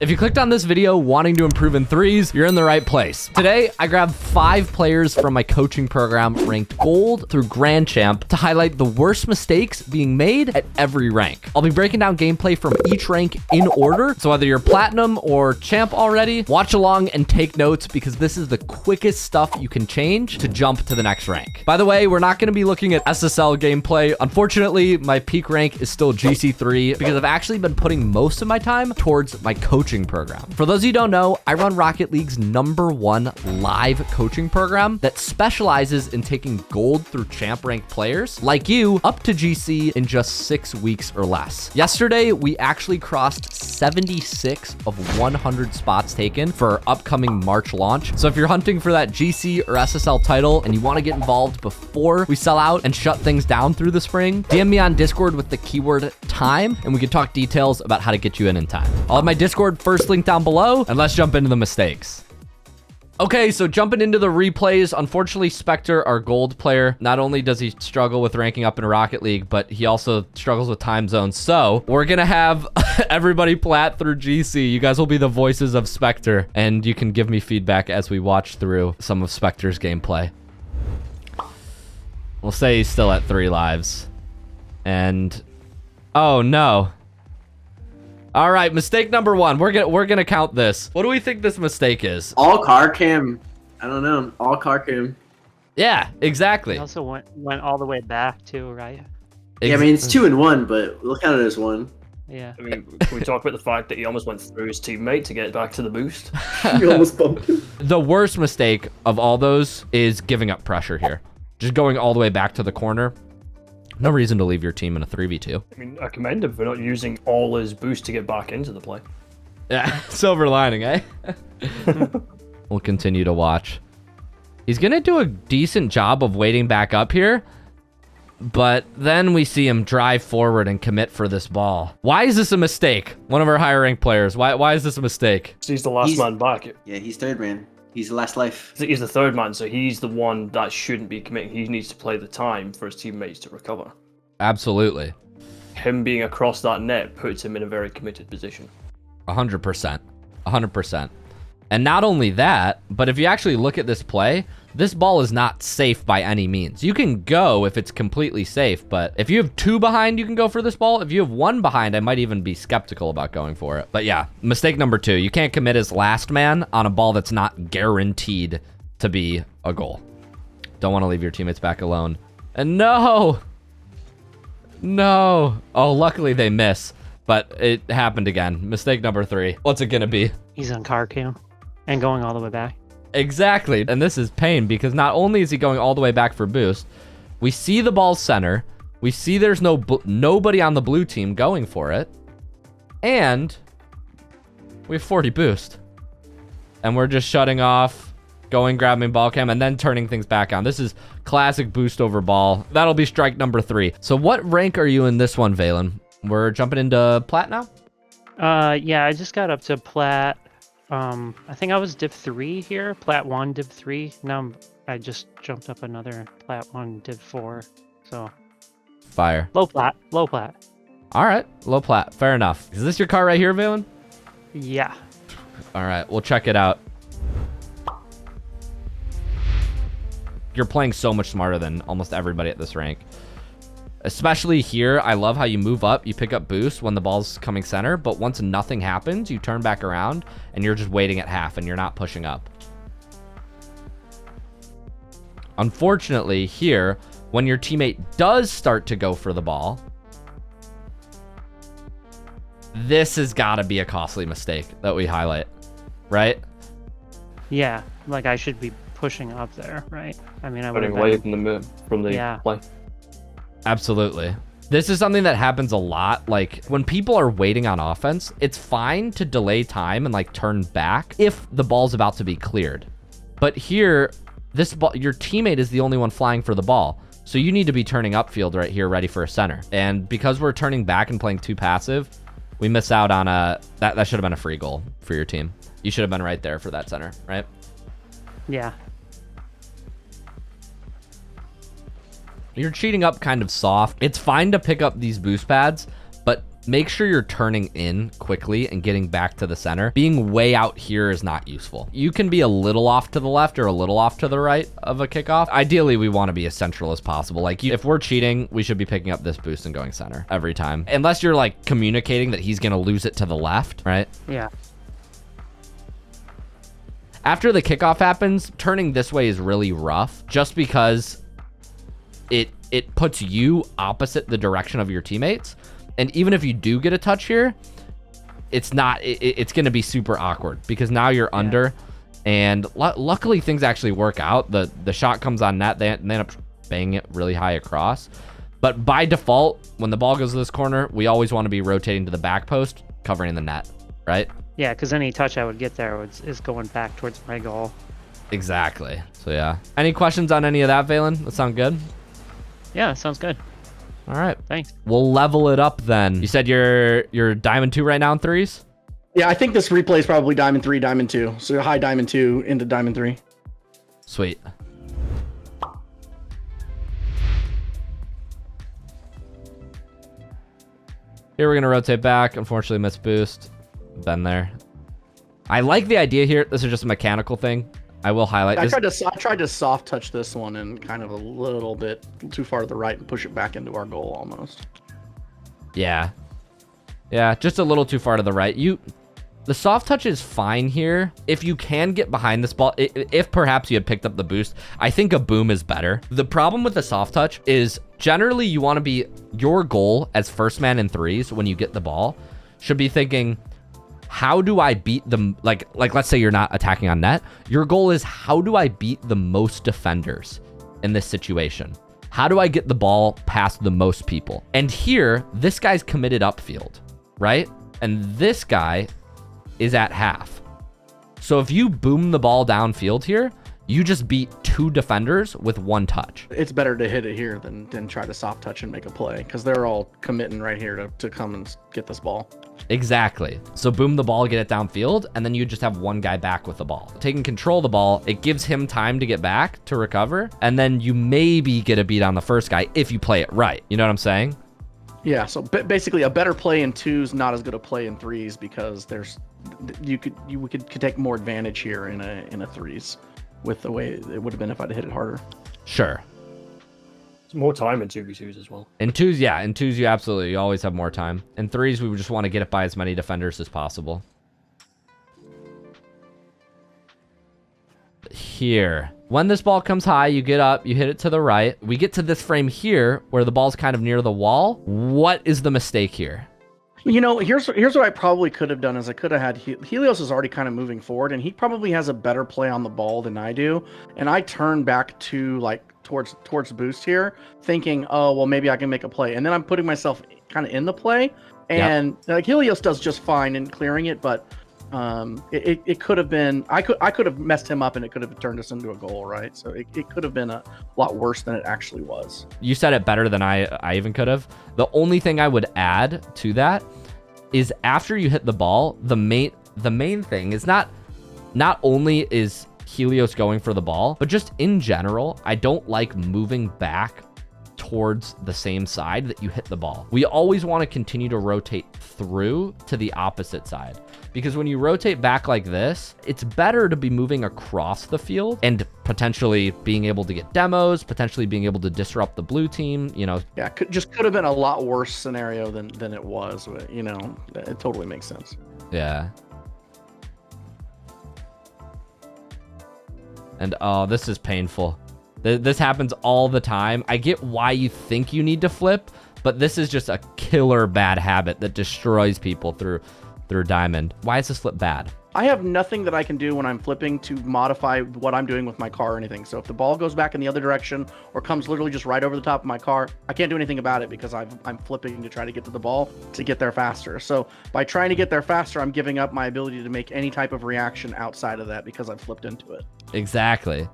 If you clicked on this video wanting to improve in threes, you're in the right place. Today, I grabbed 5 players from my coaching program ranked gold through Grand Champ to highlight the worst mistakes being made at every rank. I'll be breaking down gameplay from each rank in order, so whether you're platinum or champ already, watch along and take notes because this is the quickest stuff you can change to jump to the next rank. By the way, we're not going to be looking at SSL gameplay. Unfortunately, my peak rank is still GC3 because I've actually been putting most of my time towards my coaching program. For those of you who don't know, I run Rocket League's #1 live coaching program that specializes in taking gold through champ ranked players like you up to GC in just 6 weeks or less. Yesterday, we actually crossed 76 of 100 spots taken for our upcoming March launch. So if you're hunting for that GC or SSL title and you want to get involved before we sell out and shut things down through the spring, DM me on Discord with the keyword time and we can talk details about how to get you in time. I'll have my Discord first link down below, and let's jump into the mistakes. Okay, so jumping into the replays, unfortunately, Spectre, our gold player, not only does he struggle with ranking up in Rocket League, but he also struggles with time zones. So we're going to have everybody plat through GC. You guys will be the voices of Spectre, and you can give me feedback as we watch through some of Spectre's gameplay. We'll say he's still at 3 lives. And, oh no. All right, mistake number 1. We're gonna count this. What do we think this mistake is? All car cam. I don't know. All car cam. Yeah, exactly. He also went all the way back too, right? Yeah, I mean it's 2 and 1, but we'll count it as 1. Yeah. I mean, can we talk about the fact that he almost went through his teammate to get back to the boost? You almost bumped him. The worst mistake of all those is giving up pressure here. Just going all the way back to the corner. No reason to leave your team in a 3v2. I mean, I commend him for not using all his boost to get back into the play. Yeah, silver lining, eh? We'll continue to watch. He's gonna do a decent job of waiting back up here, but then we see him drive forward and commit for this ball. Why is this a mistake? One of our higher ranked players. Why is this a mistake? So he's the last man back. Yeah, he's third man. He's the last life. He's the third man, so he's the one that shouldn't be committing. He needs to play the time for his teammates to recover. Absolutely. Him being across that net puts him in a very committed position. 100%. 100%. And not only that, but if you actually look at this play, this ball is not safe by any means. You can go if it's completely safe, but if you have 2 behind, you can go for this ball. If you have 1 behind, I might even be skeptical about going for it. But yeah, mistake number 2. You can't commit as last man on a ball that's not guaranteed to be a goal. Don't want to leave your teammates back alone. And no! No! Oh, luckily they miss, but it happened again. Mistake number 3. What's it gonna be? He's on car cam and going all the way back. Exactly. And this is pain because not only is he going all the way back for boost, we see the ball center. We see there's nobody on the blue team going for it. And we have 40 boost. And we're just shutting off, going, grabbing ball cam, and then turning things back on. This is classic boost over ball. That'll be strike number 3. So what rank are you in this one, Valen? We're jumping into plat now? Yeah, I just got up to plat. I think I was div 3 here, plat 1, div 3. Now I just jumped up another plat 1, div 4. So Fire. low plat, low plat. All right, low plat. Fair enough. Is this your car right here, Valen? Yeah. All right, we'll check it out. You're playing so much smarter than almost everybody at this rank. Especially here, I love how you move up, you pick up boost when the ball's coming center, but once nothing happens, you turn back around and you're just waiting at half and you're not pushing up. Unfortunately, here, when your teammate does start to go for the ball, this has got to be a costly mistake that we highlight, right? Yeah, like I should be pushing up there, right? I mean, I would Running have away been... from the Yeah. play. Absolutely. This is something that happens a lot. Like when people are waiting on offense, it's fine to delay time and like turn back if the ball's about to be cleared. But here, this ball, your teammate is the only one flying for the ball. So you need to be turning upfield right here, ready for a center. And because we're turning back and playing too passive, we miss out on that should have been a free goal for your team. You should have been right there for that center, right? Yeah. You're cheating up kind of soft. It's fine to pick up these boost pads, but make sure you're turning in quickly and getting back to the center. Being way out here is not useful. You can be a little off to the left or a little off to the right of a kickoff. Ideally, we want to be as central as possible. Like if we're cheating, we should be picking up this boost and going center every time. Unless you're like communicating that he's going to lose it to the left, right? Yeah. After the kickoff happens, turning this way is really rough just because it puts you opposite the direction of your teammates. And even if you do get a touch here, it's not, it's going to be super awkward because now you're under. And luckily things actually work out. The shot comes on net, they end up banging it really high across. But by default, when the ball goes to this corner, we always want to be rotating to the back post, covering the net, right? Yeah, because any touch I would get there is going back towards my goal. Exactly. So yeah. Any questions on any of that, Valen? That sound good? Yeah, sounds good. All right. Thanks. We'll level it up then. You said you're diamond 2 right now in threes? Yeah, I think this replay is probably diamond 3, diamond 2. So high diamond 2 into diamond 3. Sweet. Here we're going to rotate back. Unfortunately, miss boost. Been there. I like the idea here. This is just a mechanical thing. I will highlight I this. tried to soft touch this one and kind of a little bit too far to the right and push it back into our goal almost. Yeah. Yeah, just a little too far to the right. The soft touch is fine here. If you can get behind this ball, if perhaps you had picked up the boost, I think a boom is better. The problem with the soft touch is generally you want to be, your goal as first man in threes when you get the ball should be thinking, how do I beat them? Like let's say you're not attacking on net. Your goal is, how do I beat the most defenders in this situation? How do I get the ball past the most people? And here, this guy's committed upfield, right? And this guy is at half. So if you boom the ball downfield here, you just beat 2 defenders with 1 touch. It's better to hit it here than try to soft touch and make a play because they're all committing right here to come and get this ball. Exactly. So boom the ball, get it downfield, and then you just have 1 guy back with the ball. Taking control of the ball, it gives him time to get back, to recover, and then you maybe get a beat on the first guy if you play it right. You know what I'm saying? Yeah, so basically a better play in 2s, not as good a play in 3s because you could take more advantage here in a 3s. With the way it would have been if I'd hit it harder. Sure. There's more time in 2v2s as well. In 2s, yeah. In 2s, you always have more time. In 3s, we would just want to get it by as many defenders as possible. Here. When this ball comes high, you get up, you hit it to the right. We get to this frame here where the ball's kind of near the wall. What is the mistake here? You know, here's what I probably could have done is I could have had Helios is already kind of moving forward and he probably has a better play on the ball than I do. And I turn back to like towards boost here thinking, oh, well, maybe I can make a play. And then I'm putting myself kind of in the play and like Helios does just fine in clearing it. But it could have been, I could have messed him up and it could have turned us into a goal, right? So it could have been a lot worse than it actually was. You said it better than I even could have. The only thing I would add to that is after you hit the ball, the main thing is not only is Helios going for the ball, but just in general, I don't like moving back towards the same side that you hit the ball. We always want to continue to rotate through to the opposite side. Because when you rotate back like this, it's better to be moving across the field and potentially being able to get demos, potentially being able to disrupt the blue team, you know. Yeah, could have been a lot worse scenario than it was, but, you know, it totally makes sense. Yeah. And oh, this is painful. This happens all the time. I get why you think you need to flip, but this is just a killer bad habit that destroys people through diamond. Why is this flip bad? I have nothing that I can do when I'm flipping to modify what I'm doing with my car or anything. So if the ball goes back in the other direction or comes literally just right over the top of my car, I can't do anything about it because I'm flipping to try to get to the ball to get there faster. So by trying to get there faster, I'm giving up my ability to make any type of reaction outside of that because I've flipped into it. Exactly.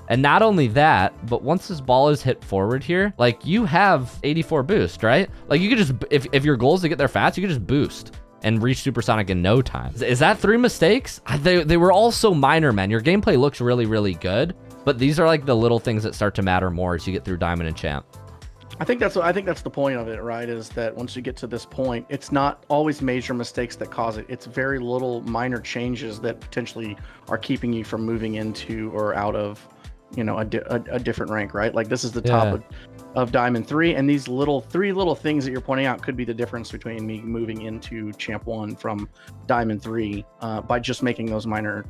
And not only that, but once this ball is hit forward here, like you have 84 boost, right? Like you could just, if your goal is to get there fast, you could just boost and reach supersonic in no time. Is that 3 mistakes? They were all so minor, man. Your gameplay looks really, really good, but these are like the little things that start to matter more as you get through diamond and champ. I think that's the point of it, right? Is that once you get to this point, it's not always major mistakes that cause it. It's very little minor changes that potentially are keeping you from moving into or out of, a different rank, right? Like this is the top of Diamond 3, and these three little things that you're pointing out could be the difference between me moving into Champ 1 from Diamond 3 by just making those minor,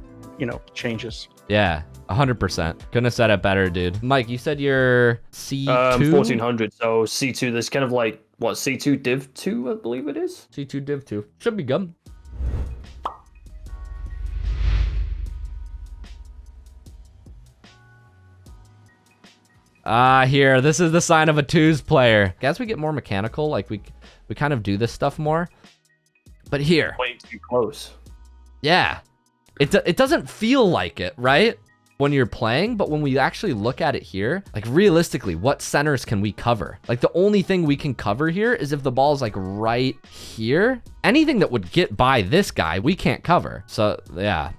changes. Yeah, 100%. Couldn't have said it better, dude. Mike, you said you're C2? 1400, so C2, there's kind of like, what, C2 Div 2, I believe it is? C2 Div 2. Should be good. Here, this is the sign of a twos player. As we get more mechanical, like we kind of do this stuff more. But here. Way too close. Yeah. It doesn't feel like it, right? When you're playing, but when we actually look at it here, like realistically, what centers can we cover? Like the only thing we can cover here is if the ball is like right here. Anything that would get by this guy, we can't cover. So yeah,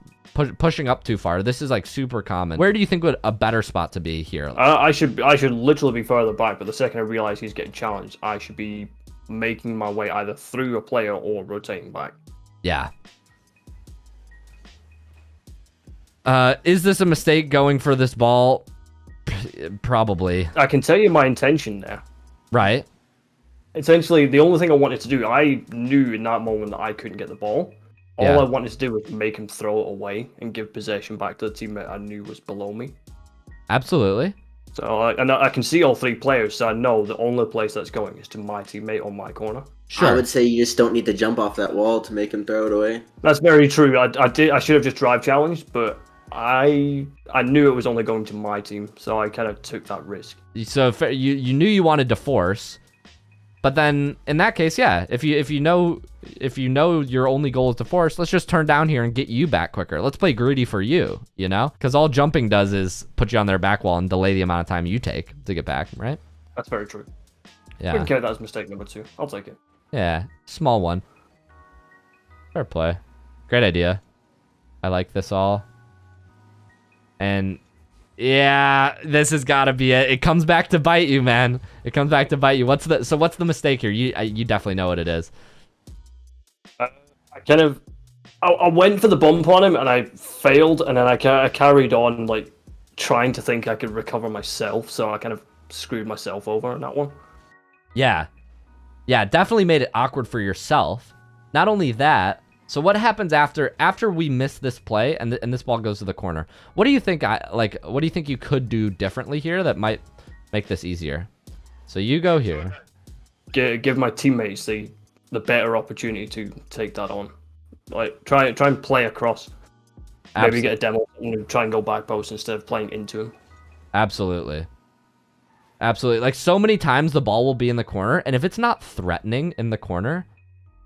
pushing up too far. This is like super common. Where do you think would a better spot to be here? I should literally be further back, but the second I realize he's getting challenged, I should be making my way either through a player or rotating back. Yeah. Is this a mistake going for this ball? Probably. I can tell you my intention there. Right. Essentially, the only thing I wanted to do, I knew in that moment that I couldn't get the ball. All Yeah. I wanted to do was make him throw it away and give possession back to the teammate I knew was below me. Absolutely. So, I can see all three players, so I know the only place that's going is to my teammate on my corner. Sure. I would say you just don't need to jump off that wall to make him throw it away. That's very true. I should have just drive challenged, but I knew it was only going to my team, so I kind of took that risk. So if you knew you wanted to force, but then in that case, yeah, if you know your only goal is to force, let's just turn down here and get you back quicker. Let's play greedy for you, because all jumping does is put you on their back wall and delay the amount of time you take to get back, right? That's very true. We Yeah. can count that as mistake number 2. I'll take it. Yeah, small one. Fair play. Great idea. I like this all. And yeah, this has got to be it. It comes back to bite you, man. It comes back to bite you. What's the mistake here? You definitely know what it is. I went for the bump on him and I failed, and then I carried on like trying to think I could recover myself, so I kind of screwed myself over on that one. Yeah, definitely made it awkward for yourself. Not only that, so what happens after we miss this play and this ball goes to the corner? What do you think what do you think you could do differently here that might make this easier? So you go here. Give my teammates the better opportunity to take that on. Like try and play across. Maybe get a demo and try and go back post instead of playing into him. Absolutely. Like so many times the ball will be in the corner, and if it's not threatening in the corner,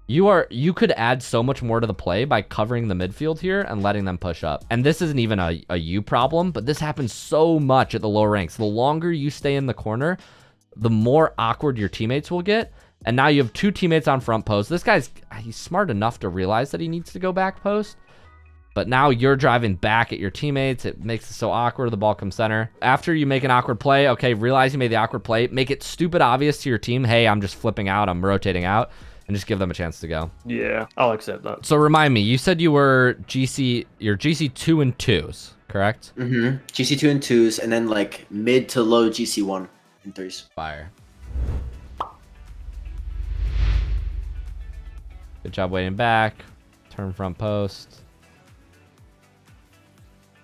you could add so much more to the play by covering the midfield here and letting them push up. And this isn't even a you problem, but this happens so much at the lower ranks. The longer you stay in the corner, the more awkward your teammates will get. And now you have 2 teammates on front post. This he's smart enough to realize that he needs to go back post. But now you're driving back at your teammates. It makes it so awkward. The ball comes center. After you make an awkward play, okay, realize you made the awkward play. Make it stupid obvious to your team. Hey, I'm just flipping out. I'm rotating out. And just give them a chance to go. Yeah, I'll accept that. So remind me, you said you're GC 2 and 2s, correct? Mm-hmm. GC 2 and 2s, and then like mid to low GC 1 and 3s. Fire. Good job waiting back. Turn front post.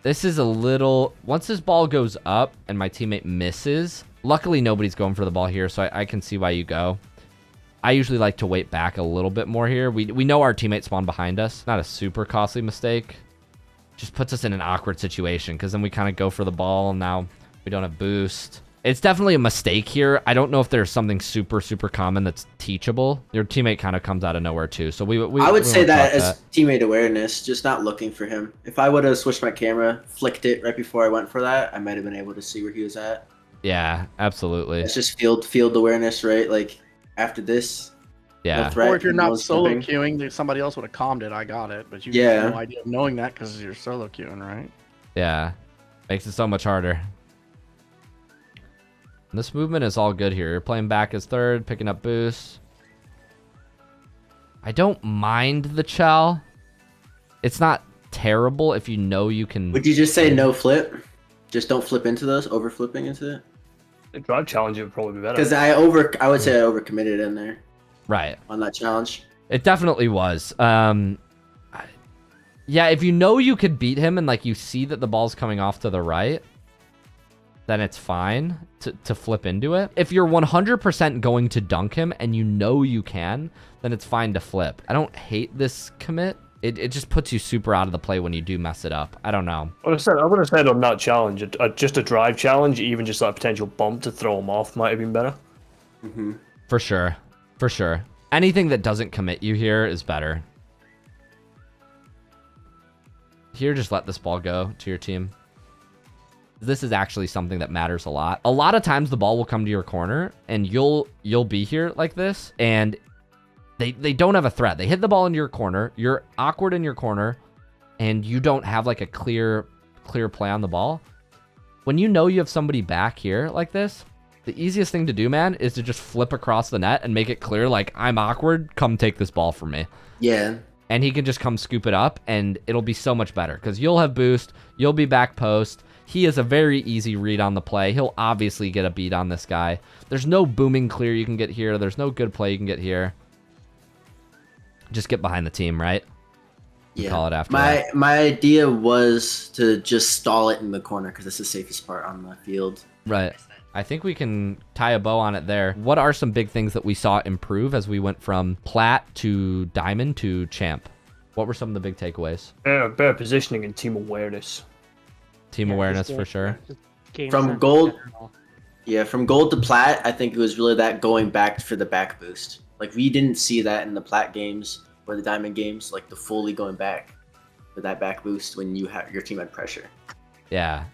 This is a little... Once this ball goes up and my teammate misses, luckily nobody's going for the ball here, so I can see why you go. I usually like to wait back a little bit more here. We know our teammates spawn behind us. Not a super costly mistake. Just puts us in an awkward situation because then we kind of go for the ball and now we don't have boost. It's definitely a mistake here. I don't know if there's something super common that's teachable. Your teammate kind of comes out of nowhere too. So I would say that as teammate awareness, just not looking for him. If I would have switched my camera, flicked it right before I went for that, I might have been able to see where he was at. Yeah, absolutely. It's just field awareness, right? Like after this, yeah. no threat, Or if you're not one's solo jumping. queuing, somebody else would have calmed it. I got it, but you Yeah. have no idea of knowing that because you're solo queuing, right? Yeah. Makes it so much harder. This movement is all good here. You're playing back as third, picking up boosts. I don't mind the chow. It's not terrible if you know you can. Would you just say no flip? Just don't flip into those, over flipping into it? The drive challenge would probably be better. Because I would say I overcommitted in there. Right. On that challenge. It definitely was. Yeah, if you know you could beat him and like you see that the ball's coming off to the right, then it's fine to flip into it. If you're 100% going to dunk him and you know you can, then it's fine to flip. I don't hate this commit. It just puts you super out of the play when you do mess it up. I don't know. I would have said on that challenge, just a drive challenge, even just that potential bump to throw him off might have been better. Mm-hmm. For sure. For sure. Anything that doesn't commit you here is better. Here, just let this ball go to your team. This is actually something that matters a lot. A lot of times the ball will come to your corner and you'll be here like this and they don't have a threat. They hit the ball into your corner. You're awkward in your corner and you don't have like a clear play on the ball. When you know you have somebody back here like this, the easiest thing to do, man, is to just flip across the net and make it clear like, I'm awkward, come take this ball from me. Yeah. And he can just come scoop it up and it'll be so much better because you'll have boost, you'll be back post. He is a very easy read on the play. He'll obviously get a beat on this guy. There's no booming clear you can get here. There's no good play you can get here. Just get behind the team, right? Yeah. Call it after that. My idea was to just stall it in the corner because it's the safest part on the field. Right. I think we can tie a bow on it there. What are some big things that we saw improve as we went from plat to diamond to champ? What were some of the big takeaways? Better positioning and team awareness. Team awareness for sure. From gold, from gold to plat, I think it was really that going back for the back boost. Like we didn't see that in the plat games or the diamond games, like the fully going back for that back boost when you have your team had pressure. Yeah.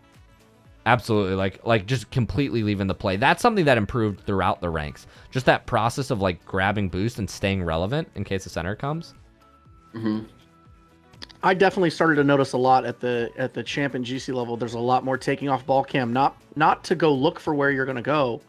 Absolutely, like just completely leaving the play. That's something that improved throughout the ranks. Just that process of like grabbing boost and staying relevant in case the center comes. Mm-hmm. I definitely started to notice a lot at the champ and GC level. There's a lot more taking off ball cam, not to go look for where you're going to go,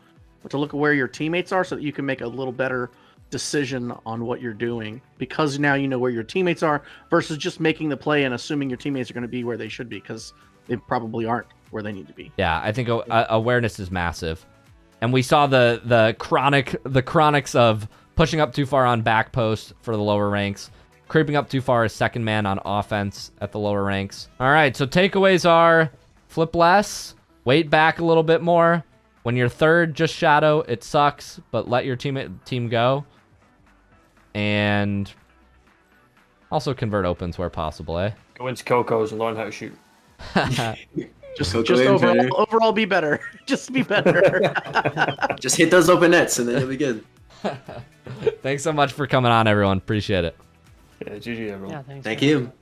but to look at where your teammates are so that you can make a little better decision on what you're doing. Because now you know where your teammates are versus just making the play and assuming your teammates are going to be where they should be because they probably aren't where they need to be. Yeah, I think awareness is massive. And we saw the chronics of pushing up too far on back post for the lower ranks, creeping up too far as second man on offense at the lower ranks. All right, so takeaways are flip less, wait back a little bit more. When you're third, just shadow. It sucks, but let your team go. And also convert opens where possible, eh? Go into Coco's and learn how to shoot. Just overall be better. Just be better. Just hit those open nets and then you'll be good. Thanks so much for coming on, everyone. Appreciate it. Yeah, GG, everyone. Yeah, thanks. Thank you.